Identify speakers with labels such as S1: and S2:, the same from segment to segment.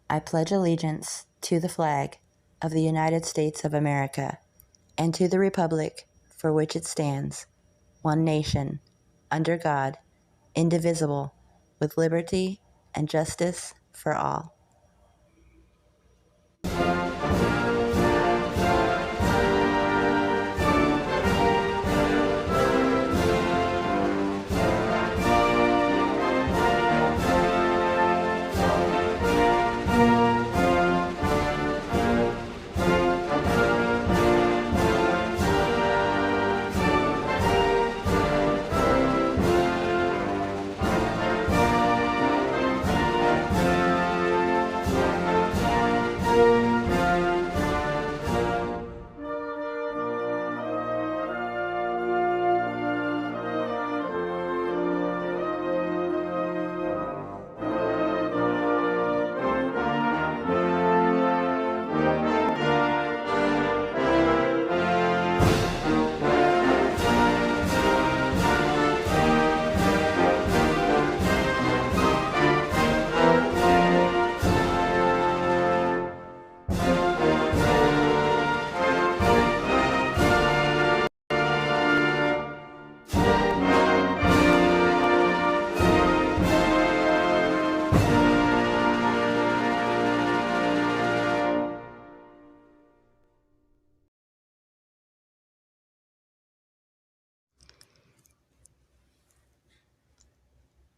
S1: I pledge allegiance to the flag of the United States of America and to the republic for which it stands, one nation, under God, indivisible, with liberty and justice for all.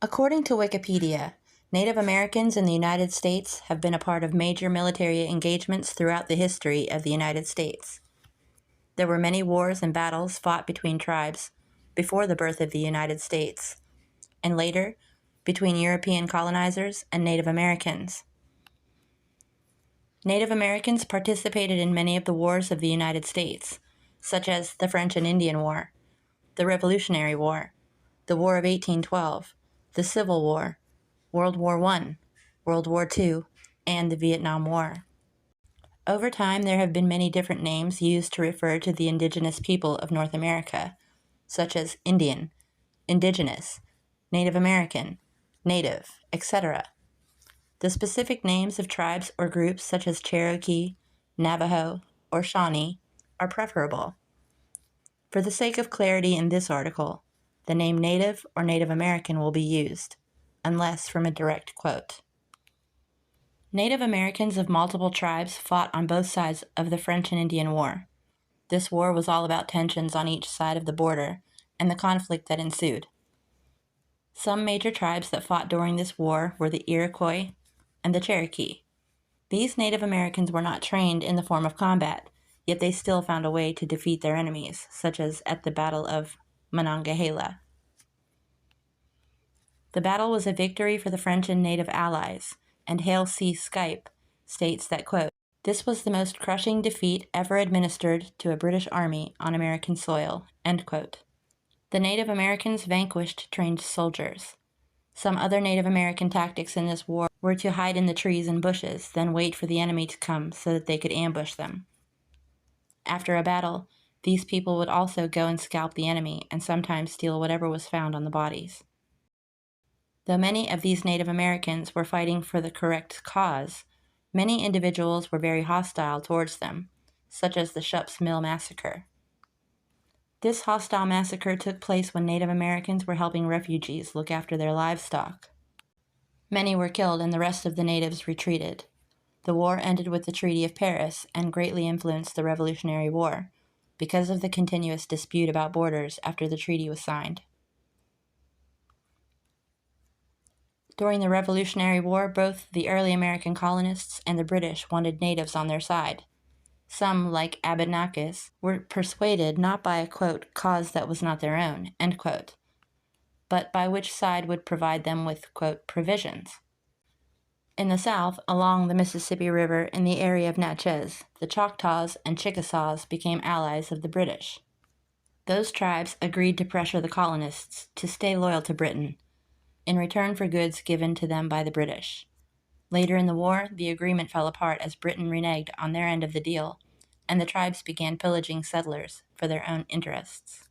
S1: According to Wikipedia, Native Americans in the United States have been a part of major military engagements throughout the history of the United States. There were many wars and battles fought between tribes before the birth of the United States, and later between European colonizers and Native Americans. Native Americans participated in many of the wars of the United States, such as the French and Indian War, the Revolutionary War, the War of 1812, the Civil War, World War I, World War II, and the Vietnam War. Over time, there have been many different names used to refer to the indigenous people of North America, such as Indian, Indigenous, Native American, Native, etc. The specific names of tribes or groups such as Cherokee, Navajo, or Shawnee are preferable. For the sake of clarity in this article, the name Native or Native American will be used, unless from a direct quote. Native Americans of multiple tribes fought on both sides of the French and Indian War. This war was all about tensions on each side of the border and the conflict that ensued. Some major tribes that fought during this war were the Iroquois and the Cherokee. These Native Americans were not trained in the form of combat, yet they still found a way to defeat their enemies, such as at the Battle of Monongahela. The battle was a victory for the French and Native allies, and Hale C. Skype states that, quote, "This was the most crushing defeat ever administered to a British army on American soil," end quote. The Native Americans vanquished trained soldiers. Some other Native American tactics in this war were to hide in the trees and bushes, then wait for the enemy to come so that they could ambush them. After a battle, these people would also go and scalp the enemy and sometimes steal whatever was found on the bodies. Though many of these Native Americans were fighting for the correct cause, many individuals were very hostile towards them, such as the Shupp's Mill Massacre. This hostile massacre took place when Native Americans were helping refugees look after their livestock. Many were killed and the rest of the natives retreated. The war ended with the Treaty of Paris and greatly influenced the Revolutionary War because of the continuous dispute about borders after the treaty was signed. During the Revolutionary War, both the early American colonists and the British wanted natives on their side. Some, like Abenakis, were persuaded not by a, quote, cause that was not their own, end quote, but by which side would provide them with, quote, provisions. In the South, along the Mississippi River in the area of Natchez, the Choctaws and Chickasaws became allies of the British. Those tribes agreed to pressure the colonists to stay loyal to Britain, in return for goods given to them by the British. Later in the war, the agreement fell apart as Britain reneged on their end of the deal, and the tribes began pillaging settlers for their own interests.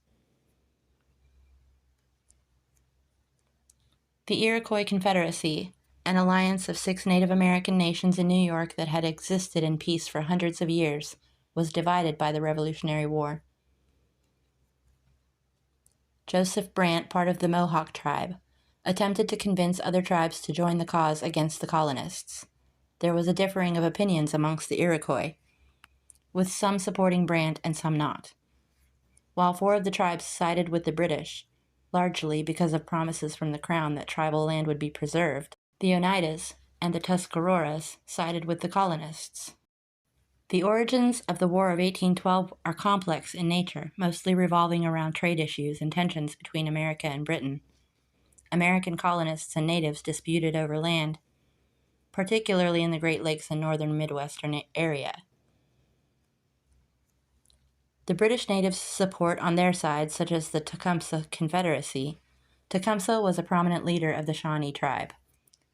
S1: The Iroquois Confederacy An alliance of 6 Native American nations in New York that had existed in peace for hundreds of years was divided by the Revolutionary War. Joseph Brant, part of the Mohawk tribe, attempted to convince other tribes to join the cause against the colonists. There was a differing of opinions amongst the Iroquois, with some supporting Brant and some not. While 4 of the tribes sided with the British, largely because of promises from the Crown that tribal land would be preserved, the Oneidas and the Tuscaroras sided with the colonists. The origins of the War of 1812 are complex in nature, mostly revolving around trade issues and tensions between America and Britain. American colonists and natives disputed over land, particularly in the Great Lakes and northern Midwestern area. The British natives' support on their side, such as the Tecumseh Confederacy. Tecumseh was a prominent leader of the Shawnee tribe.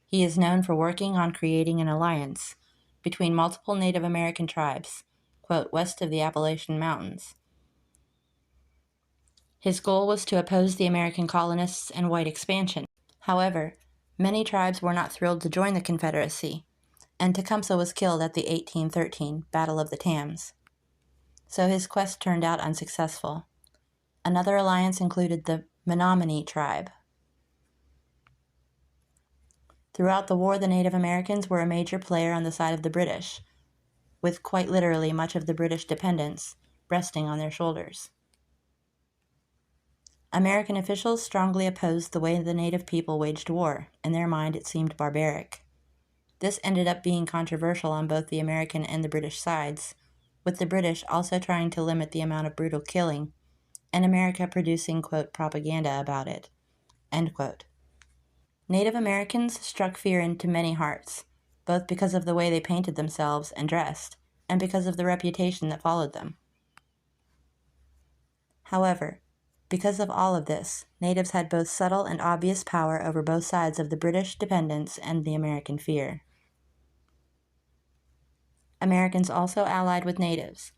S1: He is known for working on creating an alliance between multiple Native American tribes, quote, west of the Appalachian Mountains. His goal was to oppose the American colonists and white expansion. However, many tribes were not thrilled to join the Confederacy, and Tecumseh was killed at the 1813 Battle of the Thames. So his quest turned out unsuccessful. Another alliance included the Menominee tribe. Throughout the war, the Native Americans were a major player on the side of the British, with quite literally much of the British dependence resting on their shoulders. American officials strongly opposed the way the native people waged war. In their mind, it seemed barbaric. This ended up being controversial on both the American and the British sides, with the British also trying to limit the amount of brutal killing, and America producing, quote, propaganda about it, end quote. Native Americans struck fear into many hearts, both because of the way they painted themselves and dressed, and because of the reputation that followed them. However, because of all of this, natives had both subtle and obvious power over both sides of the British dependence and the American fear. Americans also allied with natives,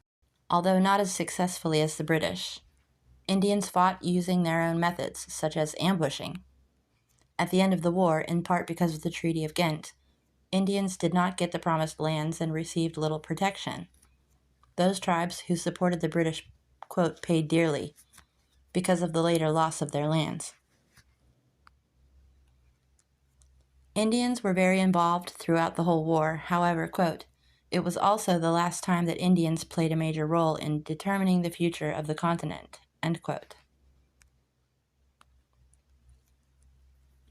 S1: although not as successfully as the British. Indians fought using their own methods, such as ambushing. At the end of the war, in part because of the Treaty of Ghent, Indians did not get the promised lands and received little protection. Those tribes who supported the British, quote, paid dearly because of the later loss of their lands. Indians were very involved throughout the whole war. However, quote, it was also the last time that Indians played a major role in determining the future of the continent, end quote.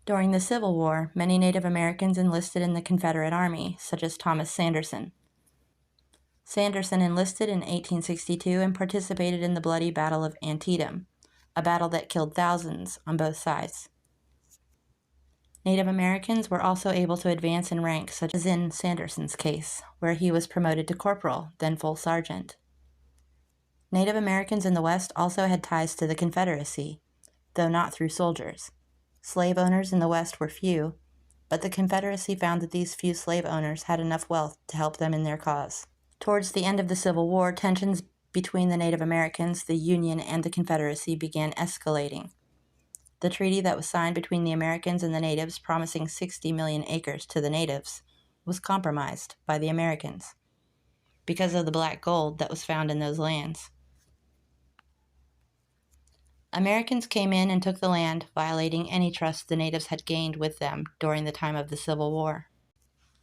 S1: During the Civil War, many Native Americans enlisted in the Confederate Army, such as Thomas Sanderson. Sanderson enlisted in 1862 and participated in the bloody Battle of Antietam, a battle that killed thousands on both sides. Native Americans were also able to advance in rank, such as in Sanderson's case, where he was promoted to corporal, then full sergeant. Native Americans in the West also had ties to the Confederacy, though not through soldiers. Slave owners in the West were few, but the Confederacy found that these few slave owners had enough wealth to help them in their cause. Towards the end of the Civil War, tensions between the Native Americans, the Union, and the Confederacy began escalating. The treaty that was signed between the Americans and the natives, promising 60 million acres to the natives, was compromised by the Americans because of the black gold that was found in those lands. Americans came in and took the land, violating any trust the natives had gained with them during the time of the Civil War.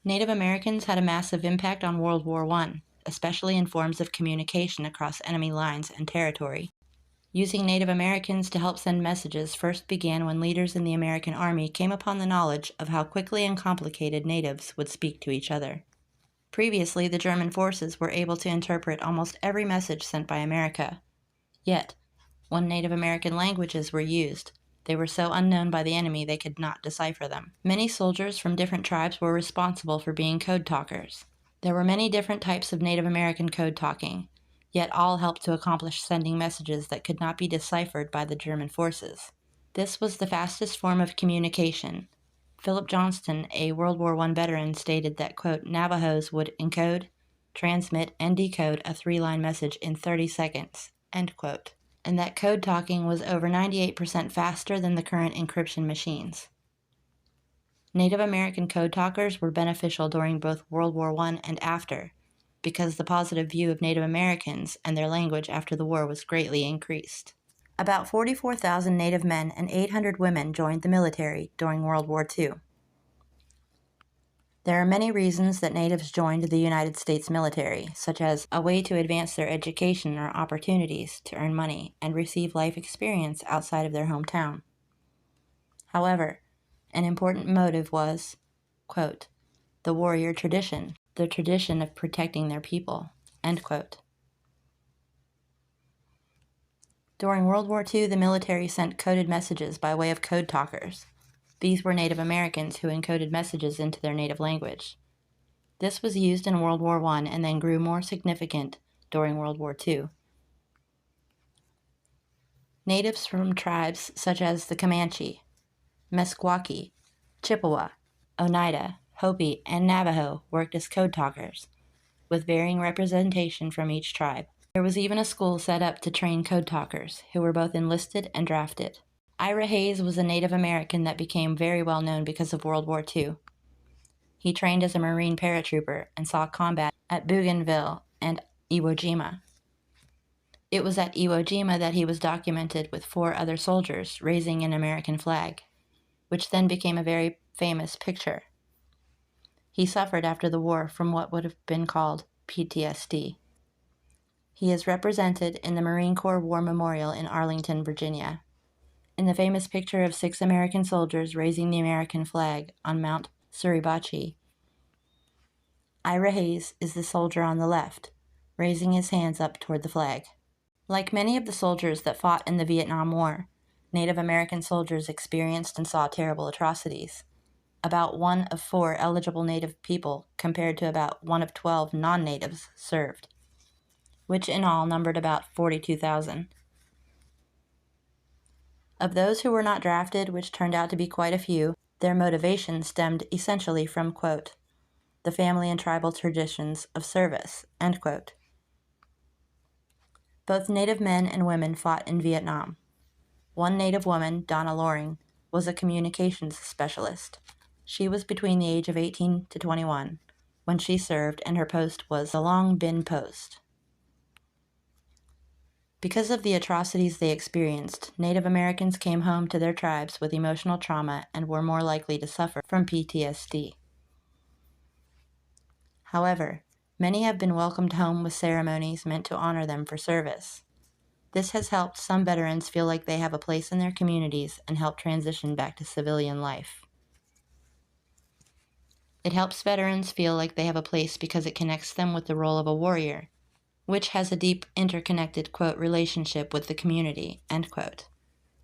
S1: Native Americans had a massive impact on World War I, especially in forms of communication across enemy lines and territory. Using Native Americans to help send messages first began when leaders in the American Army came upon the knowledge of how quickly and complicated natives would speak to each other. Previously, the German forces were able to interpret almost every message sent by America. Yet, when Native American languages were used, they were so unknown by the enemy they could not decipher them. Many soldiers from different tribes were responsible for being code talkers. There were many different types of Native American code talking, yet all helped to accomplish sending messages that could not be deciphered by the German forces. This was the fastest form of communication. Philip Johnston, a World War I veteran, stated that, quote, Navajos would encode, transmit, and decode a 3-line message in 30 seconds, end quote, and that code talking was over 98% faster than the current encryption machines. Native American code talkers were beneficial during both World War I and after, because the positive view of Native Americans and their language after the war was greatly increased. About 44,000 Native men and 800 women joined the military during World War II. There are many reasons that Natives joined the United States military, such as a way to advance their education or opportunities to earn money and receive life experience outside of their hometown. However, an important motive was, quote, the warrior tradition, the tradition of protecting their people, end quote. During World War II, the military sent coded messages by way of code talkers. These were Native Americans who encoded messages into their native language. This was used in World War I and then grew more significant during World War II. Natives from tribes such as the Comanche, Meskwaki, Chippewa, Oneida, Hopi, and Navajo worked as code talkers, with varying representation from each tribe. There was even a school set up to train code talkers, who were both enlisted and drafted. Ira Hayes was a Native American that became very well known because of World War II. He trained as a Marine paratrooper and saw combat at Bougainville and Iwo Jima. It was at Iwo Jima that he was documented with 4 other soldiers raising an American flag, which then became a very famous picture. He suffered after the war from what would have been called PTSD. He is represented in the Marine Corps War Memorial in Arlington, Virginia, in the famous picture of 6 American soldiers raising the American flag on Mount Suribachi. Ira Hayes is the soldier on the left, raising his hands up toward the flag. Like many of the soldiers that fought in the Vietnam War, Native American soldiers experienced and saw terrible atrocities. About 1 of 4 eligible Native people compared to about 1 of 12 non-Natives served, which in all numbered about 42,000. Of those who were not drafted, which turned out to be quite a few, their motivation stemmed essentially from, quote, the family and tribal traditions of service, end quote. Both Native men and women fought in Vietnam. One Native woman, Donna Loring, was a communications specialist. She was between the age of 18 to 21 when she served, and her post was the Long Bin Post. Because of the atrocities they experienced, Native Americans came home to their tribes with emotional trauma and were more likely to suffer from PTSD. However, many have been welcomed home with ceremonies meant to honor them for service. This has helped some veterans feel like they have a place in their communities and help transition back to civilian life. It helps veterans feel like they have a place because it connects them with the role of a warrior, which has a deep interconnected, quote, relationship with the community, end quote.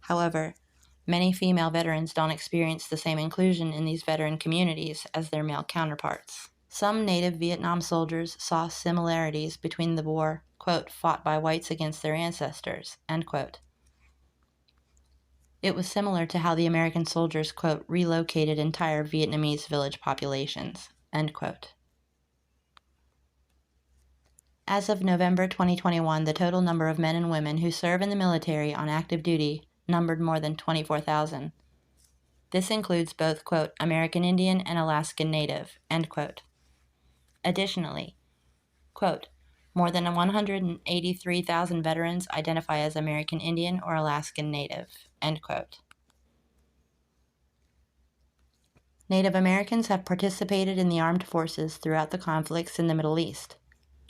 S1: However, many female veterans don't experience the same inclusion in these veteran communities as their male counterparts. Some Native Vietnam soldiers saw similarities between the war, quote, fought by whites against their ancestors, end quote. It was similar to how the American soldiers, quote, relocated entire Vietnamese village populations, end quote. As of November 2021, the total number of men and women who serve in the military on active duty numbered more than 24,000. This includes both, quote, American Indian and Alaskan Native, end quote. Additionally, quote, more than 183,000 veterans identify as American Indian or Alaskan Native, end quote. Native Americans have participated in the armed forces throughout the conflicts in the Middle East.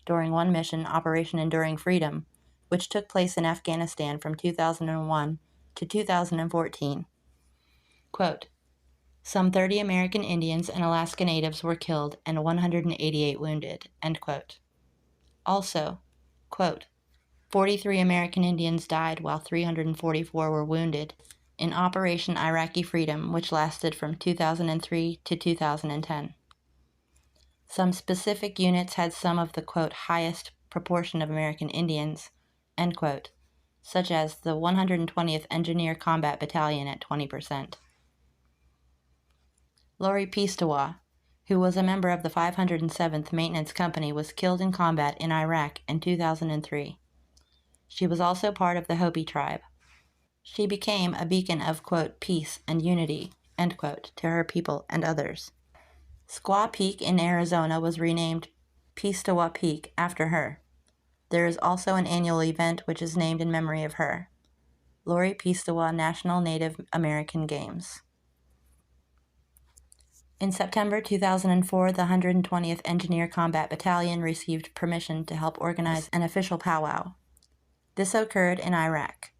S1: During one mission, Operation Enduring Freedom, which took place in Afghanistan from 2001 to 2014. Quote, some 30 American Indians and Alaska Natives were killed and 188 wounded, end quote. Also, quote, 43 American Indians died while 344 were wounded in Operation Iraqi Freedom, which lasted from 2003 to 2010. Some specific units had some of the, quote, highest proportion of American Indians, end quote, such as the 120th Engineer Combat Battalion at 20%. Lori Pistawa, who was a member of the 507th Maintenance Company, was killed in combat in Iraq in 2003. She was also part of the Hopi tribe. She became a beacon of, quote, peace and unity end quote, to her people and others. Squaw Peak in Arizona was renamed Pistawa Peak after her. There is also an annual event which is named in memory of her. Lori Pistawa National Native American Games. In September 2004, the 120th Engineer Combat Battalion received permission to help organize an official powwow. This occurred in Iraq.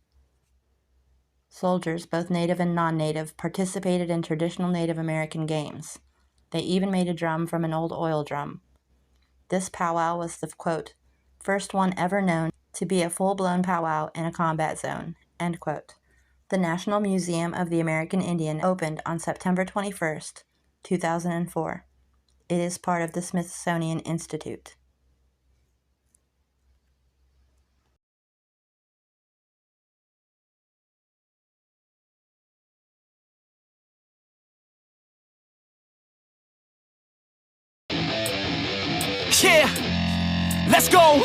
S1: Soldiers, both native and non-native, participated in traditional Native American games. They even made a drum from an old oil drum. This powwow was the, quote, first one ever known to be a full-blown powwow in a combat zone, end quote. The National Museum of the American Indian opened on September 21st, 2004. It is part of the Smithsonian Institute.
S2: Yeah, let's go.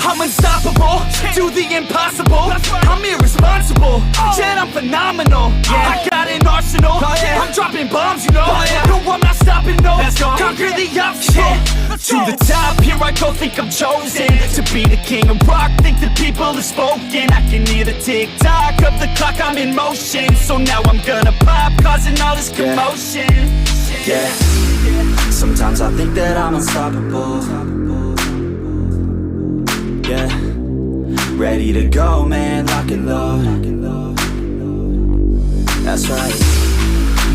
S2: I'm unstoppable, do the impossible. I'm irresponsible, yet I'm phenomenal. I got an arsenal, I'm dropping bombs, you know. No, I'm not stopping, no. Conquer the obstacle. To the top, here I go, think I'm chosen to be the king of rock, think the people have spoken. I can hear the tick-tock of the clock, I'm in motion. So now I'm gonna pop, causing all this commotion.
S3: Yeah, sometimes I think that I'm unstoppable. Yeah, ready to go, man, lock and load. That's right,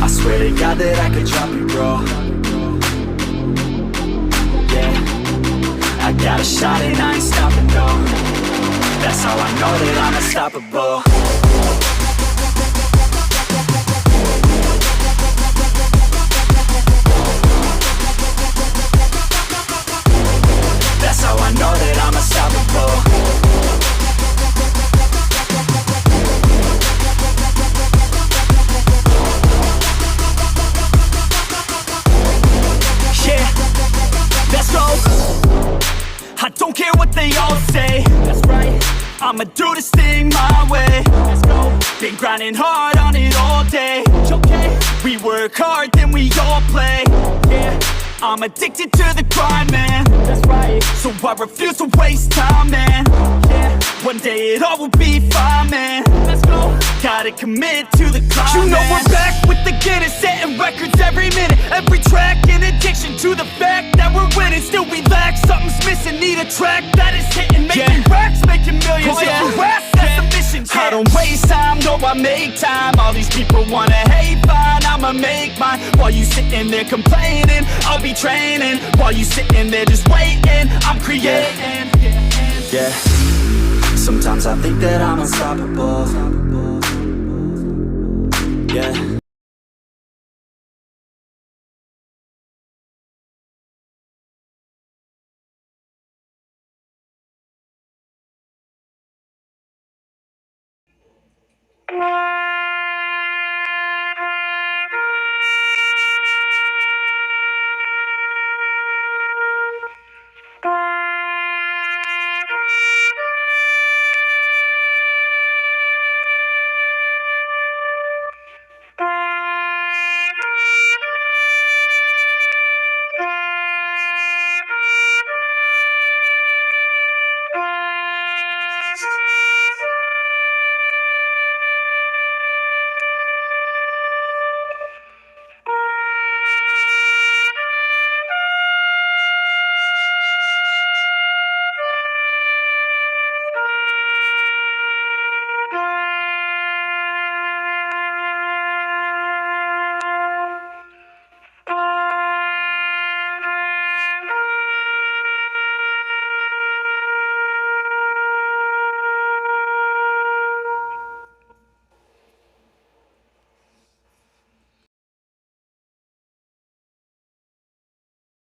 S3: I swear to God that I could drop it, bro. Yeah, I got a shot and I ain't stopping, no. That's how I know that I'm unstoppable. That's how I know that I'm unstoppable. Yeah, let's go. I don't care what they all say. That's right, I'ma do this thing my way. Let's go. Been grinding hard on it all day. Okay, we work hard, then we all play. Yeah, I'm addicted to the grind, man. That's right, so I refuse to waste time, man. Yeah, one day it all will be fine, man. Let's go. Gotta commit to the climb. You know we're back with the Guinness, setting records every minute, every track. In addiction to the fact that we're winning, still we lack something's missing. Need a track that is hitting, making racks, making millions.
S2: Oh, yeah.
S3: If you rap, that's the mission.
S2: I don't waste time, no, I make time. All these people wanna hate, fine, I'ma make mine. While you sitting there complaining, I'll be training. While you sitting there just waiting, I'm creating.
S3: Yeah, sometimes I think that I'm unstoppable. Yeah.